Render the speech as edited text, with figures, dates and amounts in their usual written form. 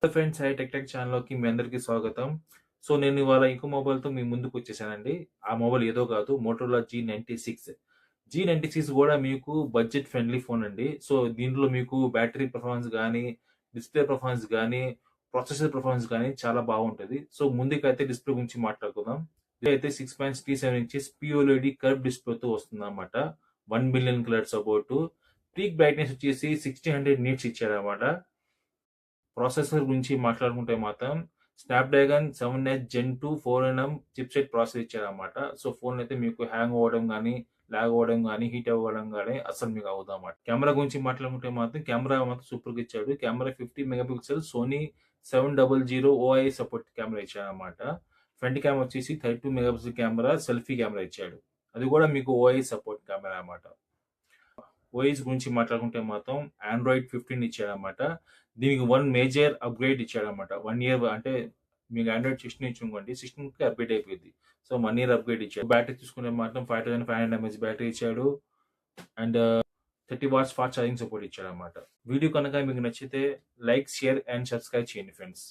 Hello friends, hi tech tech ఛానల్‌లోకి మీ అందరికీ స్వాగతం. నేను ఇవాళ ఇంకో మొబైల్‌తో మీ ముందుకొచ్చేసానండి. ఆ మొబైల్ ఏదో కాదు, మోటోరోలా జీ96. జీ96 గూడా మీకు బడ్జెట్ ఫ్రెండ్లీ ఫోన్ అండి. దీంట్లో మీకు బ్యాటరీ పెర్ఫార్మన్స్ గానీ, డిస్‌ప్లే పెర్ఫార్మన్స్ గానీ, ప్రాసెసర్ పెర్ఫార్మన్స్ గానీ చాలా బాగుంటది. ముందుకైతే డిస్‌ప్లే గురించి మాట్లాడుకుందాం. ఇదైతే 6.37 ఇంచెస్ పిఓఎల్ఈడీ కర్వ్ డిస్‌ప్లేతో వస్తుందన్నమాట. 1 million colour support. Peak brightness వచ్చేసి 1600 నిట్స్ ఇచ్చాడన్నమాట. ప్రాసెసర్ గురించి మాట్లాడుకుంటే మాత్రం స్నాప్‌డ్రాగన్ 7 జెన్ 2 4nm చిప్‌సెట్ ప్రాసెసర్ ఇచ్చారన్నమాట. ఫోన్ అయితే మీకు హ్యాంగ్ అవ్వడం గానీ, లాగ్ అవ్వడం గానీ, హీట్ అవ్వడం గానీ అస్సలు మీకు అవ్వదన్నమాట. కెమెరా గురించి మాట్లాడుకుంటే మాత్రం కెమెరా మాత్రం సూపర్‌గా ఇచ్చాడు. Camera 50 megapixel Sony 700 OI support camera ఇచ్చాడన్నమాట. ఫ్రంట్ కెమెరా వచ్చేసి 32 మెగాపిక్సెల్ కెమెరా సెల్ఫీ కెమెరా ఇచ్చాడు. అది కూడా మీకు ఓఐ సపోర్ట్ కెమెరా అన్నమాట. ఓఎస్ గురించి మాట్లాడుకుంటే మాత్రం ఆండ్రాయిడ్ 15 ఇచ్చాడన్నమాట. దీనికి 1 మేజర్ అప్‌గ్రేడ్ ఇచ్చాడన్నమాట. 1 ఇయర్ అంటే మీకు ఆండ్రాయిడ్ 16 ఇచ్చామనుకోండి, 16కి అప్‌డేట్ అయిపోద్ది. 1 ఇయర్ అప్‌గ్రేడ్ ఇచ్చాడు. బ్యాటరీ చూసుకుంటే మాత్రం 5500 ఎంఏహెచ్ బ్యాటరీ ఇచ్చాడు. And 30 watts fast charging support ఇచ్చాడన్నమాట. వీడియో కనుక మీకు నచ్చితే లైక్, షేర్ అండ్ సబ్స్క్రైబ్ చేయండి ఫ్రెండ్స్.